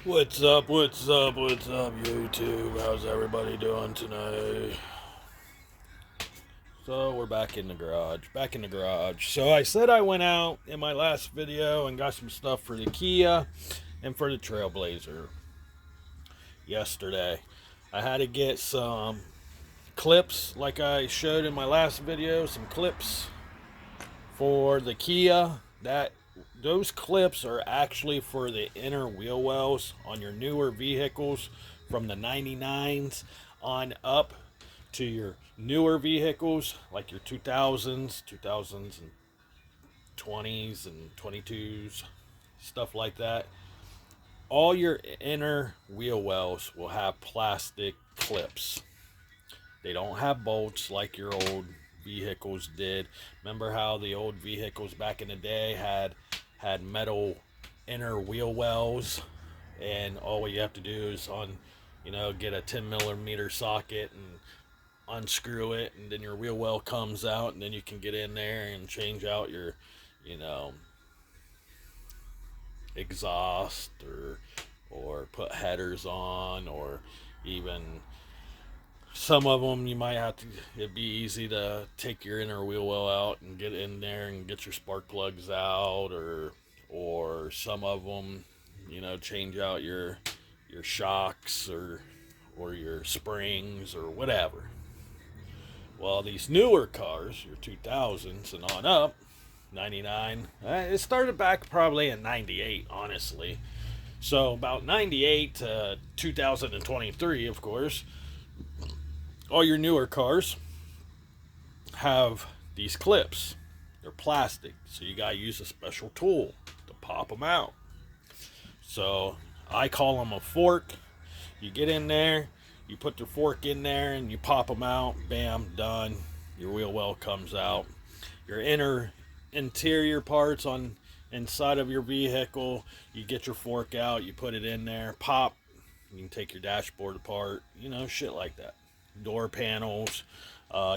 What's up, what's up, what's up, YouTube? How's everybody doing tonight? So, we're back in the garage. So, I said I went out in my last video and got some stuff for the Kia and for the Trailblazer yesterday. I had to get some clips, like I showed in my last video, some clips for the Kia. Those clips are actually for the inner wheel wells on your newer vehicles from the 99s on up to your newer vehicles like your 2000s and 20s and 22s, stuff like that. All your inner wheel wells will have plastic clips. They don't have bolts like your old vehicles did. Remember how the old vehicles back in the day had metal inner wheel wells, and all you have to do is get a 10 millimeter socket and unscrew it, and then your wheel well comes out, and then you can get in there and change out your, you know, exhaust or put headers on, or even some of them you might have to. It'd be easy to take your inner wheel well out and get in there and get your spark plugs out, or some of them, change out your shocks or your springs or whatever. Well, these newer cars, your 2000s and on up, 99, it started back probably in 98, honestly. So about 98 to 2023, of course, all your newer cars have these clips. They're plastic, so you gotta use a special tool to pop them out. So I call them a fork. You get in there, you put the fork in there, and you pop them out. Bam, done. Your wheel well comes out. Your interior parts on inside of your vehicle, you get your fork out, you put it in there, pop. You can take your dashboard apart, shit like that. Door panels,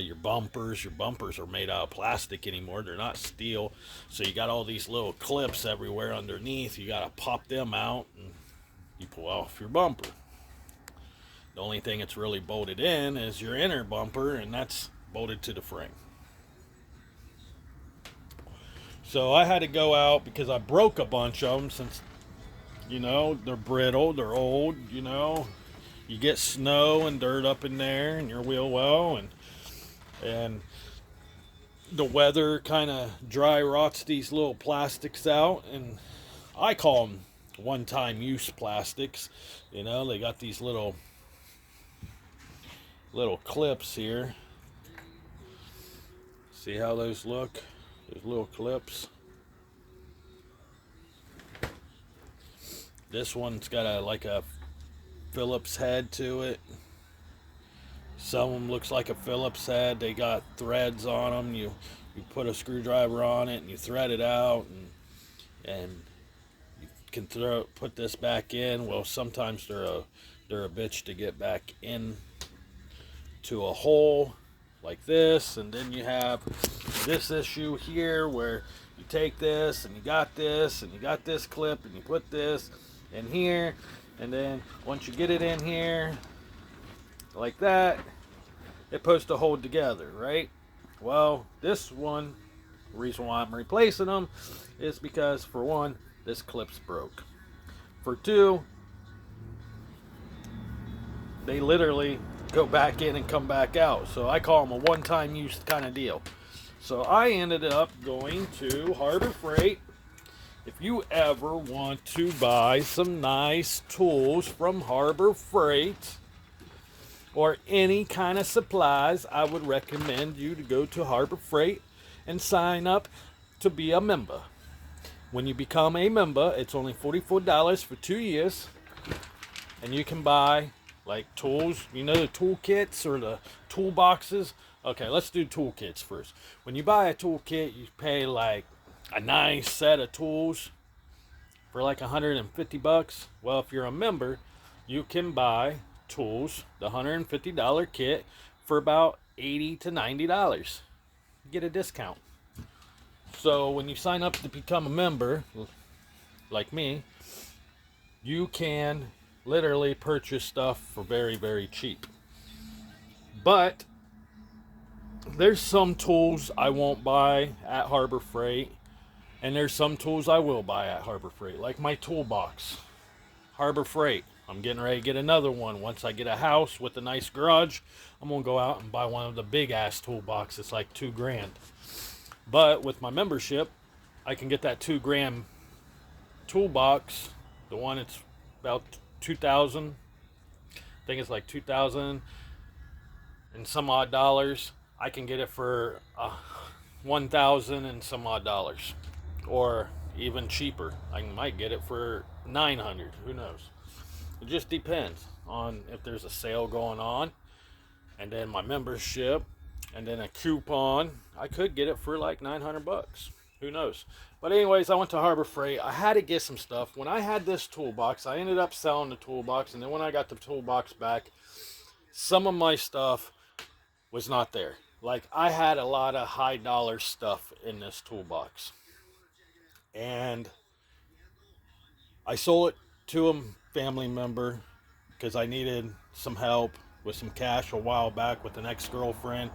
your bumpers. Your bumpers are made out of plastic anymore. They're not steel. So you got all these little clips everywhere underneath. You got to pop them out and you pull off your bumper. The only thing that's really bolted in is your inner bumper, and that's bolted to the frame. So I had to go out because I broke a bunch of them since, they're brittle, they're old, You get snow and dirt up in there in your wheel well, and the weather kind of dry rots these little plastics out, and I call them one-time use plastics. They got these little clips here. See how those look? Those little clips. This one's got a Phillips head to it. Some of them looks like a Phillips head. They got threads on them. You put a screwdriver on it and you thread it out, and you can put this back in. Well, sometimes they're a bitch to get back in to a hole like this, and then you have this issue here where you take this and you got this clip and you put this in here, and then once you get it in here like that, it's supposed to hold together, right? Well, this one, the reason why I'm replacing them is because, for one, this clip's broke. For two, they literally go back in and come back out. So I call them a one-time use kind of deal. So I ended up going to Harbor Freight. If you ever want to buy some nice tools from Harbor Freight or any kind of supplies, I would recommend you to go to Harbor Freight and sign up to be a member. When you become a member, it's only $44 for 2 years, and you can buy like tools, the toolkits or the toolboxes. Okay, let's do toolkits first. When you buy a toolkit, you pay like a nice set of tools for like $150. Well, if you're a member, you can buy tools, the $150 kit, for about $80 to $90. You get a discount. So when you sign up to become a member, like me, you can literally purchase stuff for very, very cheap. But there's some tools I won't buy at Harbor Freight, and there's some tools I will buy at Harbor Freight, like my toolbox. Harbor Freight. I'm getting ready to get another one. Once I get a house with a nice garage, I'm gonna go out and buy one of the big ass toolboxes. It's like $2,000. But with my membership, I can get that $2,000 toolbox. The one it's about 2,000. I think it's like 2,000 and some odd dollars. I can get it for 1,000 and some odd dollars, or even cheaper. I might get it for 900. Who knows? It just depends on if there's a sale going on, and then my membership, and then a coupon. I could get it for like 900 bucks. Who knows? But anyways, I went to Harbor Freight. I had to get some stuff. When I had this toolbox, I ended up selling the toolbox, and then when I got the toolbox back, some of my stuff was not there. Like, I had a lot of high dollar stuff in this toolbox, and I sold it to a family member because I needed some help with some cash a while back with an ex-girlfriend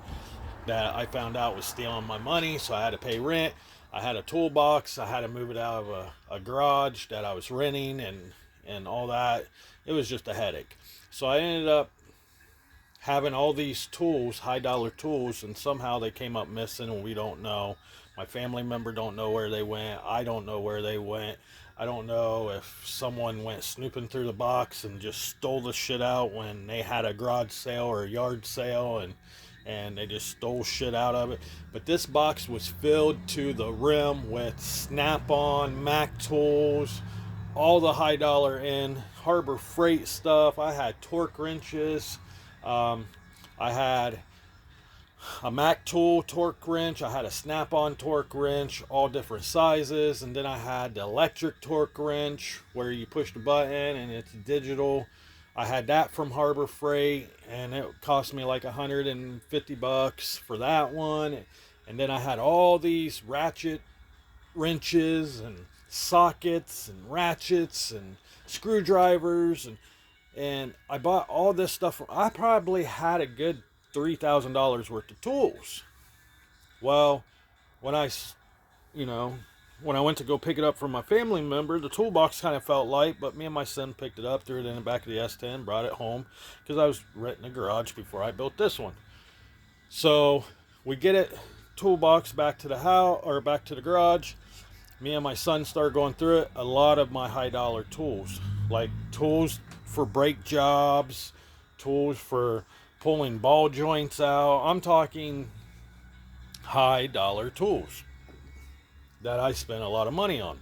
that I found out was stealing my money, so I had to pay rent. I had a toolbox. I had to move it out of a garage that I was renting, and all that. It was just a headache. So I ended up having all these tools, high dollar tools, and somehow they came up missing, and we don't know. My family member don't know where they went. I don't know where they went. I don't know if someone went snooping through the box and just stole the shit out when they had a garage sale or a yard sale, and they just stole shit out of it. But this box was filled to the rim with Snap-on, Mac tools, all the high dollar in Harbor Freight stuff. I had torque wrenches. I had a Mac tool torque wrench. I had a Snap-on torque wrench, all different sizes. And then I had the electric torque wrench where you push the button and it's digital. I had that from Harbor Freight, and it cost me like 150 bucks for that one. And then I had all these ratchet wrenches and sockets and ratchets and screwdrivers, and I bought all this stuff. I probably had a good $3,000 worth of tools. Well, when you know, when I went to go pick it up from my family member, the toolbox kind of felt light, but me and my son picked it up, threw it in the back of the S10, brought it home, because I was renting a garage before I built this one. So we get it, toolbox, back to the house, or back to the garage. Me and my son started going through it. A lot of my high dollar tools, like tools for brake jobs, tools for pulling ball joints out. I'm talking high dollar tools that I spent a lot of money on.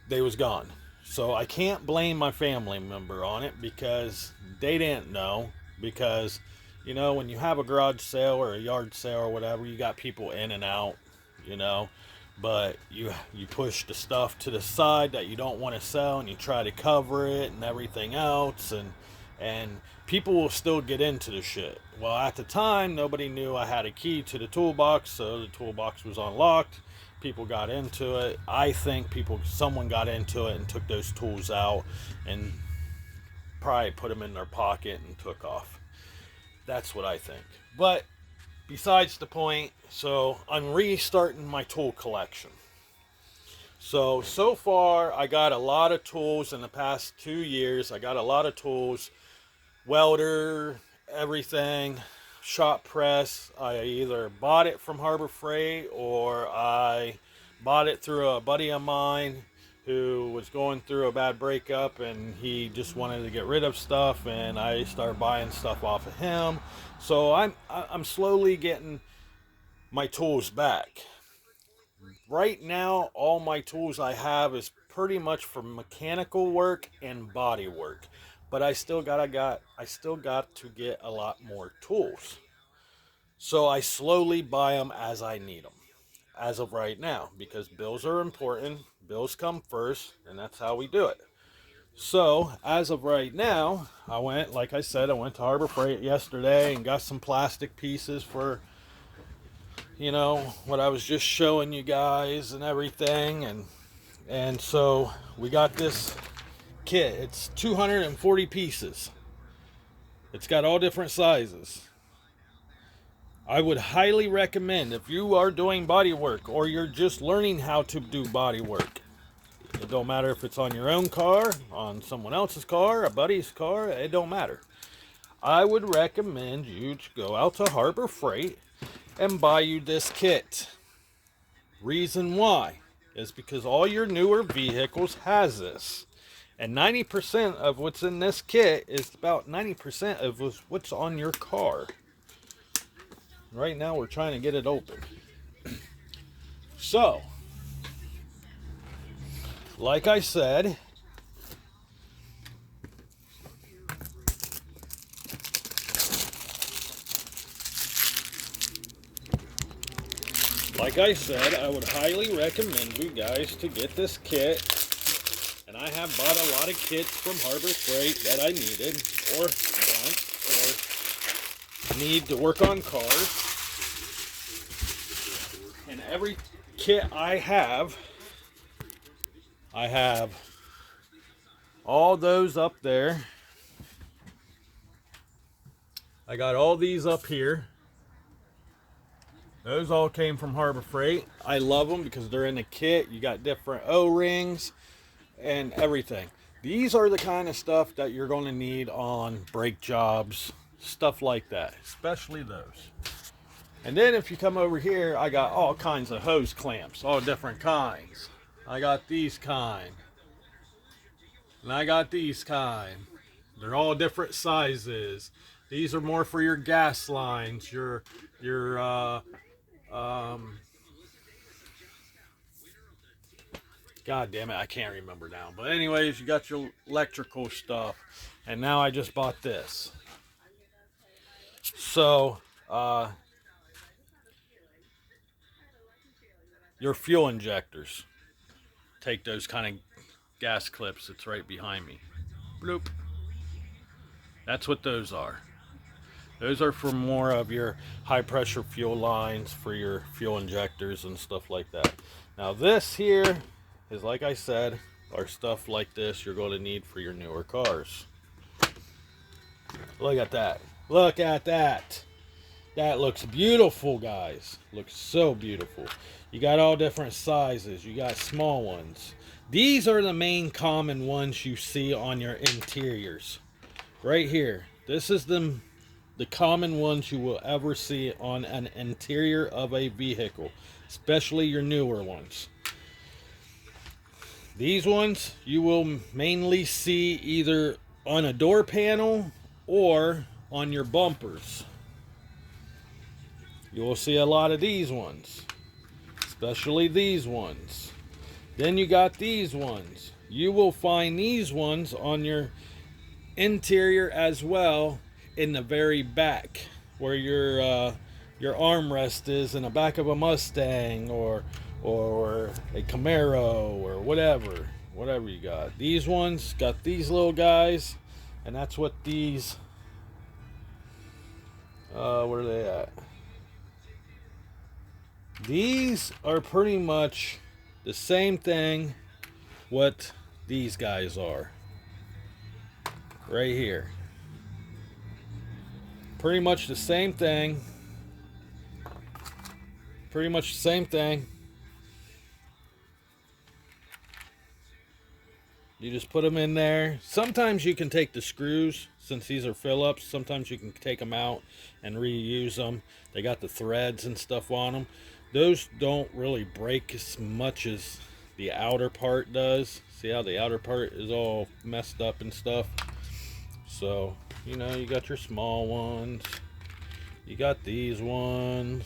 They was gone. So I can't blame my family member on it because they didn't know. Because, you know, when you have a garage sale or a yard sale or whatever, you got people in and out, you know. But you push the stuff to the side that you don't want to sell, and you try to cover it and everything else, and people will still get into the shit. Well, at the time, nobody knew I had a key to the toolbox, so the toolbox was unlocked. People got into it. I think someone got into it and took those tools out and probably put them in their pocket and took off. That's what I think. But besides the point, so I'm restarting my tool collection. So far, I got a lot of tools in the past 2 years. I got a lot of tools, welder, everything, shop press. I either bought it from Harbor Freight or I bought it through a buddy of mine who was going through a bad breakup, and he just wanted to get rid of stuff, and I started buying stuff off of him. So I'm slowly getting my tools back. Right now, all my tools I have is pretty much for mechanical work and body work, but I still got to get a lot more tools. So I slowly buy them as I need them, as of right now, because bills are important. Bills come first, and that's how we do it. So, as of right now, I went to Harbor Freight yesterday and got some plastic pieces for, you know, what I was just showing you guys and everything. And so we got this kit. It's 240 pieces. It's got all different sizes. I would highly recommend, if you are doing body work or you're just learning how to do body work, it don't matter if it's on your own car, on someone else's car, a buddy's car, it don't matter. I would recommend you to go out to Harbor Freight and buy you this kit. Reason why is because all your newer vehicles has this. And 90% of what's in this kit is about 90% of what's on your car. Right now we're trying to get it open. So, like I said, I would highly recommend you guys to get this kit. And I have bought a lot of kits from Harbor Freight that I needed or want or need to work on cars. And every kit I have all those up there. I got all these up here. Those all came from Harbor Freight. I love them because they're in the kit. You got different O-rings and everything. These are the kind of stuff that you're going to need on brake jobs, stuff like that, especially those. And then if you come over here, I got all kinds of hose clamps, all different kinds. I got these kind, and I got these kind. They're all different sizes. These are more for your gas lines, your God damn it, I can't remember now. But anyways, you got your electrical stuff. And now I just bought this. So, your fuel injectors. Take those kind of gas clips. It's right behind me. Bloop. That's what those are. Those are for more of your high pressure fuel lines for your fuel injectors and stuff like that. Now this here is, like I said, are stuff like this you're going to need for your newer cars. Look at that. Look at that. That looks beautiful, guys. Looks so beautiful. You got all different sizes. You got small ones. These are the main common ones you see on your interiors. Right here. This is the common ones you will ever see on an interior of a vehicle, especially your newer ones. These ones you will mainly see either on a door panel or on your bumpers. You will see a lot of these ones, especially these ones. Then you got these ones. You will find these ones on your interior as well, in the very back where your armrest is in the back of a Mustang or a Camaro or whatever you got. These ones got these little guys, and that's what these where are they at? These are pretty much the same thing what these guys are right here. Pretty much the same thing. Pretty much the same thing. You just put them in there. Sometimes you can take the screws, since these are Phillips. Sometimes you can take them out and reuse them. They got the threads and stuff on them. Those don't really break as much as the outer part does. See how the outer part is all messed up and stuff? So, you know, you got your small ones. You got these ones.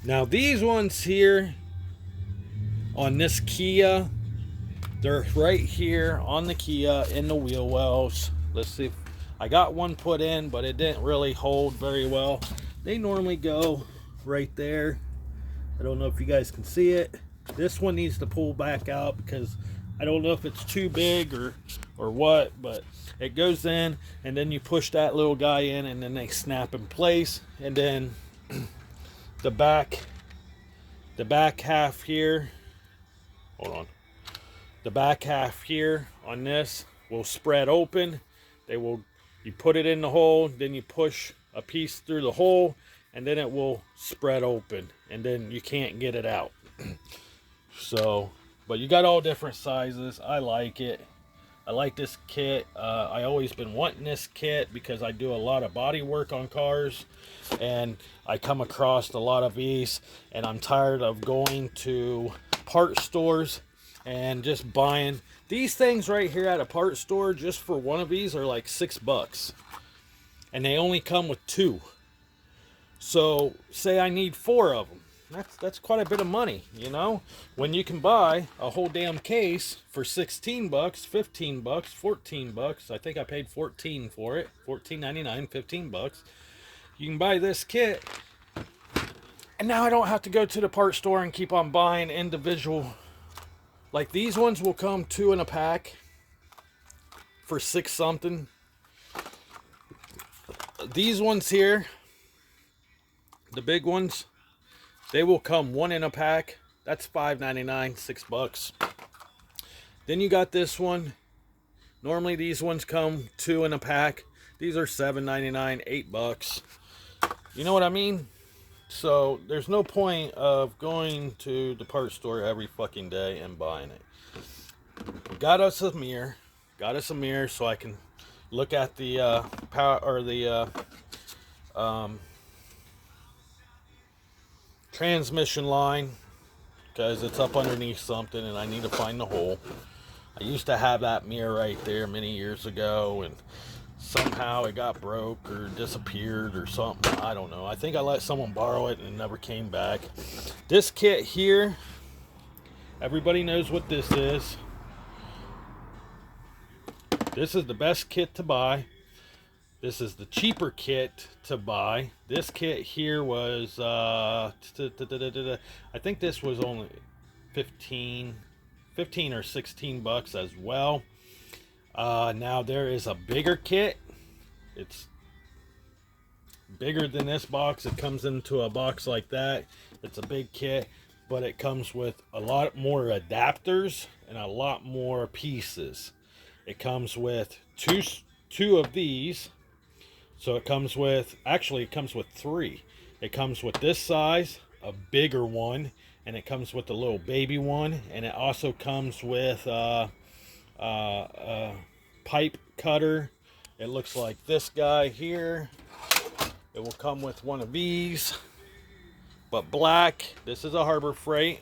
Now, these ones here on this Kia, they're right here on the Kia in the wheel wells. Let's see if I got one put in, but it didn't really hold very well. They normally go right there. I don't know if you guys can see it. This one needs to pull back out because I don't know if it's too big or what, but it goes in, and then you push that little guy in, and then they snap in place. And then the back half here hold on. The back half here on this will spread open. You put it in the hole, then you push a piece through the hole, and then it will spread open, and then you can't get it out. So, but you got all different sizes. I like it. I like this kit. I always been wanting this kit because I do a lot of body work on cars, and I come across a lot of these, and I'm tired of going to part stores and just buying these things right here at a part store. Just for one of these are like $6, and they only come with 2. So say I need 4 of them. That's quite a bit of money, you know, when you can buy a whole damn case for $16, $15, $14. I think I paid 14 for it, $14.99, $15. You can buy this kit, and now I don't have to go to the part store and keep on buying individual. Like these ones will come 2 in a pack for 6 something. These ones here, the big ones, they will come 1 in a pack. That's $5.99, $6. Then you got this one. Normally these ones come 2 in a pack. These are $7.99, $8. You know what I mean? So there's no point of going to the part store every fucking day and buying it. Got us a mirror. Got us a mirror so I can look at the power or the transmission line, because it's up underneath something and I need to find the hole. I used to have that mirror right there many years ago, and somehow it got broke or disappeared or something. I don't know. I think I let someone borrow it and it never came back. This kit here, everybody knows what this is. This is the best kit to buy. This is the cheaper kit to buy. This kit here was, I think this was only 15 or $16 as well. Now there is a bigger kit. It's bigger than this box. It comes into a box like that. It's a big kit, but it comes with a lot more adapters and a lot more pieces. It comes with two of these. So it comes with, actually it comes with 3. It comes with this size, a bigger one, and it comes with a little baby one, and it also comes with a pipe cutter. It looks like this guy here. It will come with one of these, but black. This is a Harbor Freight.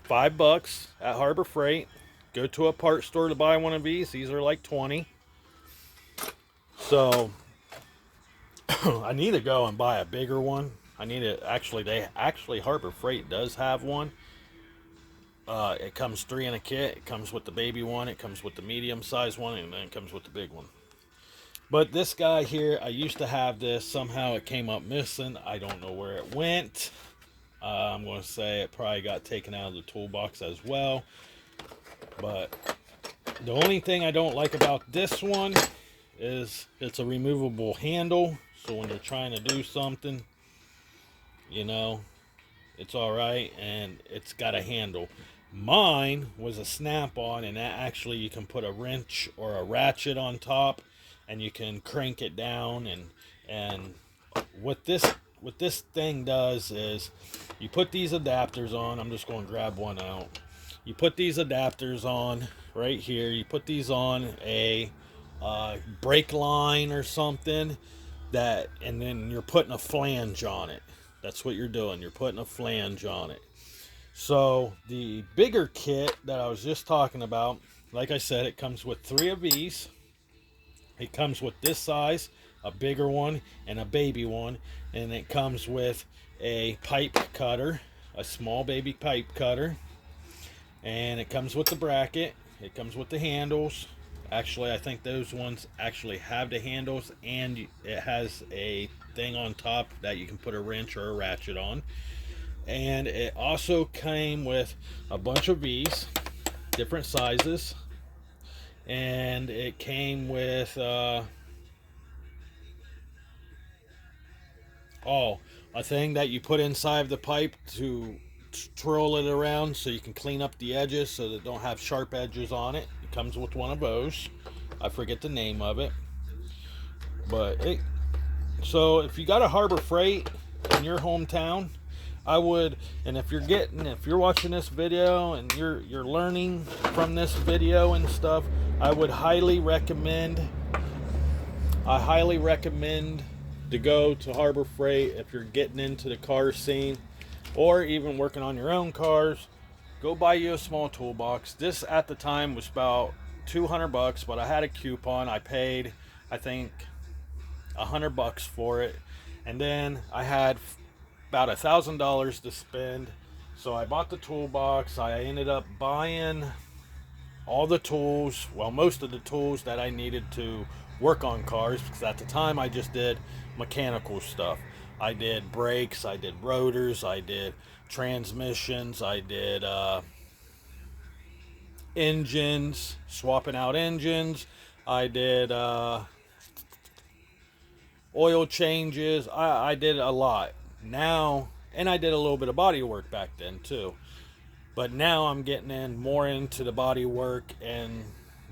$5 at Harbor Freight. Go to a part store to buy one of these. These are like 20. So I need to go and buy a bigger one. I need to actually Harbor Freight does have one. It comes 3 in a kit. It comes with the baby one, it comes with the medium size one, and then it comes with the big one. But this guy here, I used to have this. Somehow it came up missing. I don't know where it went. I'm going to say it probably got taken out of the toolbox as well. But the only thing I don't like about this one is it's a removable handle. So when you're trying to do something, you know, it's alright, and it's got a handle. Mine was a snap-on, and that actually you can put a wrench or a ratchet on top, and you can crank it down. And what this thing does is you put these adapters on. I'm just going to grab one out. You put these adapters on right here. You put these on a brake line or something, and then you're putting a flange on it. That's what you're doing. You're putting a flange on it. So the bigger kit that I was just talking about, like I said, it comes with 3 of these. It comes with this size, a bigger one, and a baby one. And it comes with a pipe cutter, a small baby pipe cutter. And it comes with the bracket. It comes with the handles. Actually, I think those ones actually have the handles, and it has a thing on top that you can put a wrench or a ratchet on. And it also came with a bunch of these, different sizes. And it came with a thing that you put inside of the pipe to twirl it around so you can clean up the edges so that don't have sharp edges on it. It comes with one of those. I forget the name of it, but so if you got a Harbor Freight in your hometown, I would, and if you're watching this video and you're learning from this video and stuff, I highly recommend to go to Harbor Freight if you're getting into the car scene or even working on your own cars. Go buy you a small toolbox. This at the time was about $200, but I had a coupon. I paid, I think, $100 for it, and then I had about $1,000 to spend. So I bought the toolbox. I ended up buying all the tools, well, most of the tools that I needed to work on cars, because at the time I just did mechanical stuff. I did brakes, I did rotors, I did transmissions, I did engines, swapping out engines, I did oil changes. I did a lot now, and I did a little bit of body work back then too. But now I'm getting more into the body work and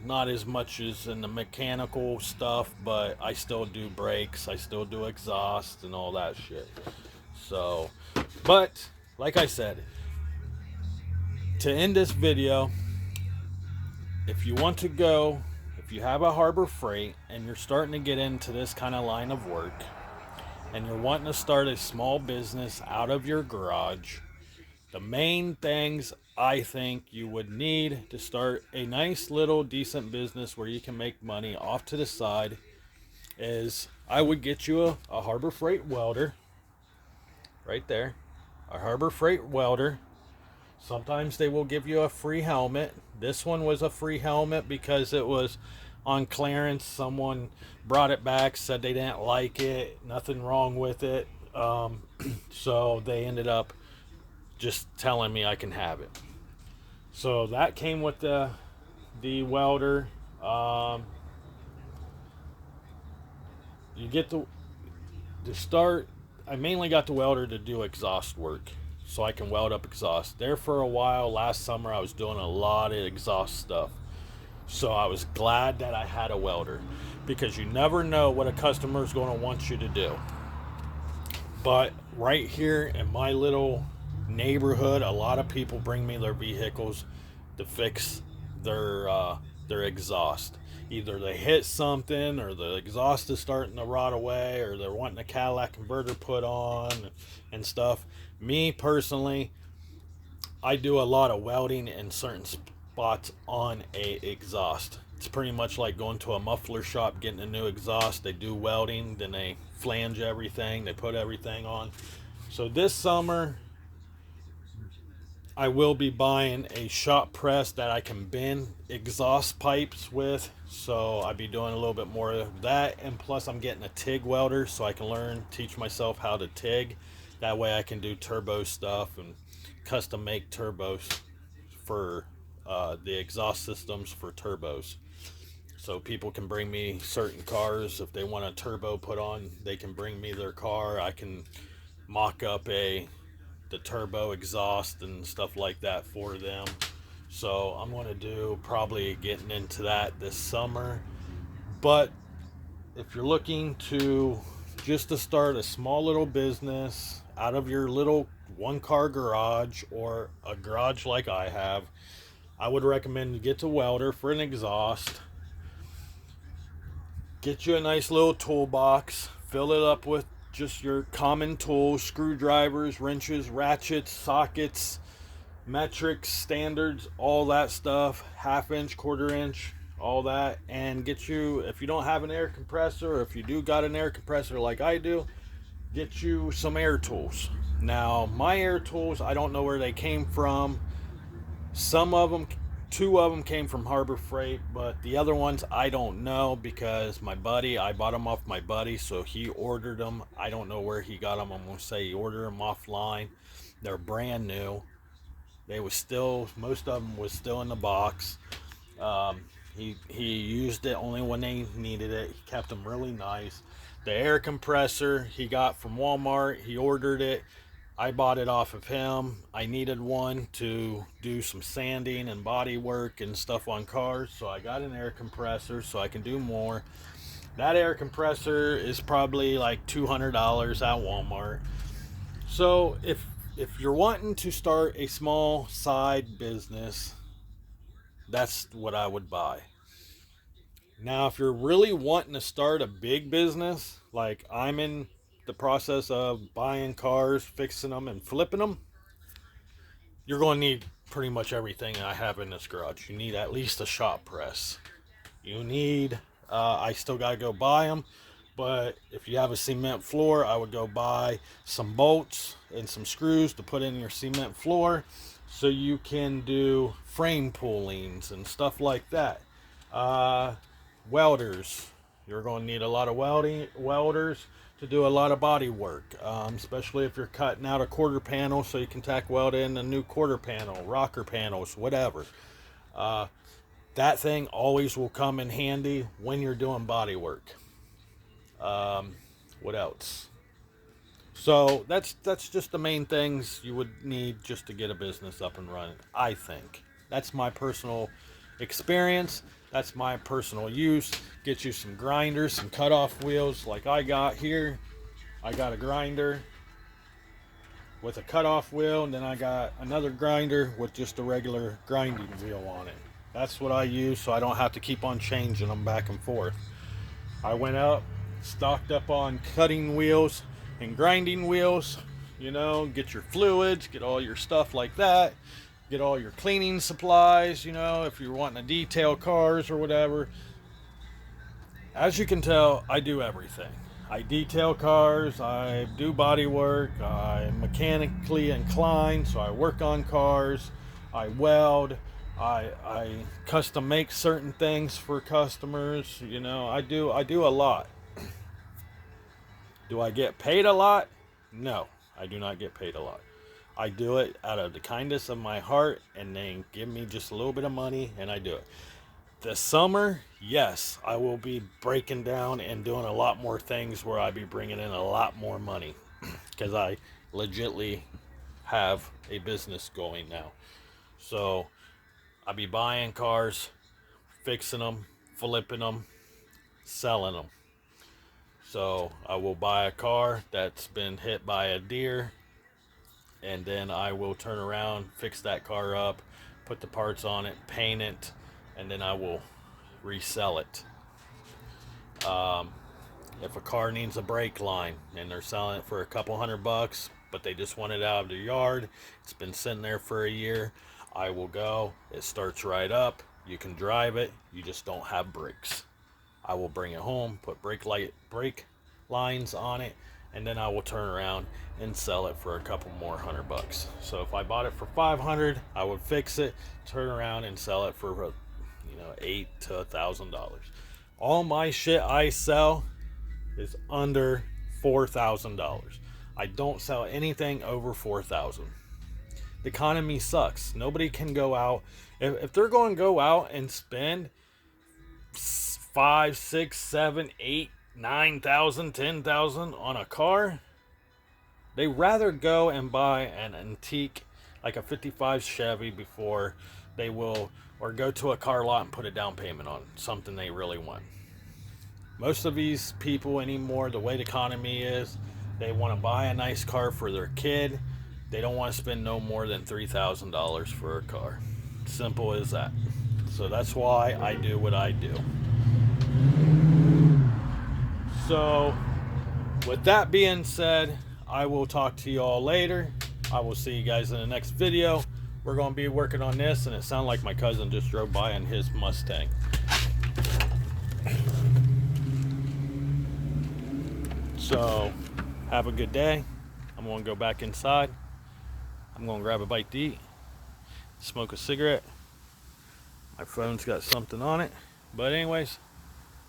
not as much as in the mechanical stuff, but I still do brakes, I still do exhaust and all that shit. So, but like I said, to end this video, if you have a Harbor Freight and you're starting to get into this kind of line of work and you're wanting to start a small business out of your garage, the main things I think you would need to start a nice little decent business where you can make money off to the side is I would get you a Harbor Freight welder right there, a Harbor Freight welder. Sometimes they will give you a free helmet. This one was a free helmet because it was on clearance. Someone brought it back, said they didn't like it, nothing wrong with it. So they ended up just telling me I can have it. So that came with the welder. You get to start. I mainly got the welder to do exhaust work, so I can weld up exhaust. There for a while last summer, I was doing a lot of exhaust stuff. So I was glad that I had a welder, because you never know what a customer is going to want you to do. But right here in my little neighborhood, a lot of people bring me their vehicles to fix their exhaust. Either they hit something, or the exhaust is starting to rot away, or they're wanting a Cadillac converter put on and stuff. Me personally, I do a lot of welding in certain spots on a exhaust. It's pretty much like going to a muffler shop, getting a new exhaust. They do welding, then they flange everything, they put everything on. So this summer I will be buying a shop press that I can bend exhaust pipes with. So I'll be doing a little bit more of that, and plus I'm getting a TIG welder so I can teach myself how to TIG. That way I can do turbo stuff and custom make turbos for the exhaust systems for turbos. So people can bring me certain cars. If they want a turbo put on, they can bring me their car. I can mock up the turbo exhaust and stuff like that for them. So I'm going to do probably getting into that this summer. But if you're looking to start a small little business out of your little one-car garage, or a garage like I have, I would recommend you get a welder for an exhaust. Get you a nice little toolbox. Fill it up with just your common tools: screwdrivers, wrenches, ratchets, sockets, metrics, standards, all that stuff, 1/2 inch, 1/4 inch, all that. And get you, if you don't have an air compressor, or if you do got an air compressor like I do, get you some air tools. Now my air tools, I don't know where they came from. Some of them, 2 of them came from Harbor Freight, but the other ones I don't know, because I bought them off my buddy, so he ordered them. I don't know where he got them. I'm going to say he ordered them offline. They're brand new. Most of them was still in the box. He used it only when they needed it. He kept them really nice. The air compressor he got from Walmart. He ordered it. I bought it off of him. I needed one to do some sanding and body work and stuff on cars, so I got an air compressor so I can do more. That air compressor is probably like $200 at Walmart. So if you're wanting to start a small side business, that's what I would buy. Now, if you're really wanting to start a big business, like I'm in the process of buying cars, fixing them, and flipping them, you're going to need pretty much everything I have in this garage. You need at least a shop press. You need, I still got to go buy them, but if you have a cement floor, I would go buy some bolts and some screws to put in your cement floor so you can do frame pullings and stuff like that. Welders. You're going to need a lot of welders to do a lot of body work, especially if you're cutting out a quarter panel so you can tack weld in a new quarter panel, rocker panels, whatever. That thing always will come in handy when you're doing body work. What else? So that's just the main things you would need just to get a business up and running, I think. That's my personal experience. That's my personal use. Get you some grinders, some cutoff wheels like I got here. I got a grinder with a cutoff wheel, and then I got another grinder with just a regular grinding wheel on it. That's what I use, so I don't have to keep on changing them back and forth. I went up, stocked up on cutting wheels and grinding wheels. You know, get your fluids, get all your stuff like that. Get all your cleaning supplies, you know, if you're wanting to detail cars or whatever. As you can tell, I do everything. I detail cars, I do body work, I'm mechanically inclined, so I work on cars, I weld, I custom make certain things for customers, you know, I do a lot. Do I get paid a lot? No, I do not get paid a lot. I do it out of the kindness of my heart, and they give me just a little bit of money, and I do it. This summer, yes, I will be breaking down and doing a lot more things where I be bringing in a lot more money because I legitly have a business going now. So I'll be buying cars, fixing them, flipping them, selling them. So I will buy a car that's been hit by a deer, and then I will turn around, fix that car up, put the parts on it, paint it, and then I will resell it. If a car needs a brake line and they're selling it for a couple $100, but they just want it out of their yard, it's been sitting there for a year, I will go, it starts right up, you can drive it, you just don't have brakes. I will bring it home, put brake lines on it, and then I will turn around and sell it for a couple more $100. So if I bought it for $500, I would fix it, turn around and sell it for $8,000 to $1,000. All my shit I sell is under $4,000. I don't sell anything over $4,000. The economy sucks. Nobody can go out. If they're going to go out and spend 5, 6, 7, 8, 9,000, 10,000 on a car, they rather go and buy an antique like a 55 Chevy before they will, or go to a car lot and put a down payment on something they really want. Most of these people anymore, the way the economy is, they want to buy a nice car for their kid. They don't want to spend no more than $3,000 for a car. Simple as that. So that's why I do what I do. So with that being said, I will talk to you all later. I will see you guys in the next video. We're going to be working on this, and it sounded like my cousin just drove by in his Mustang. So have a good day. I'm going to go back inside. I'm going to grab a bite to eat, smoke a cigarette. My phone's got something on it. But anyways,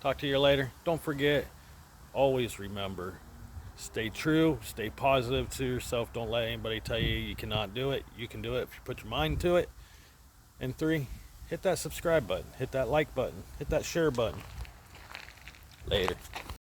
talk to you later. Don't forget, always remember, stay true, stay positive to yourself. Don't let anybody tell you you cannot do it. You can do it if you put your mind to it. And 3, hit that subscribe button, hit that like button, hit that share button. Later.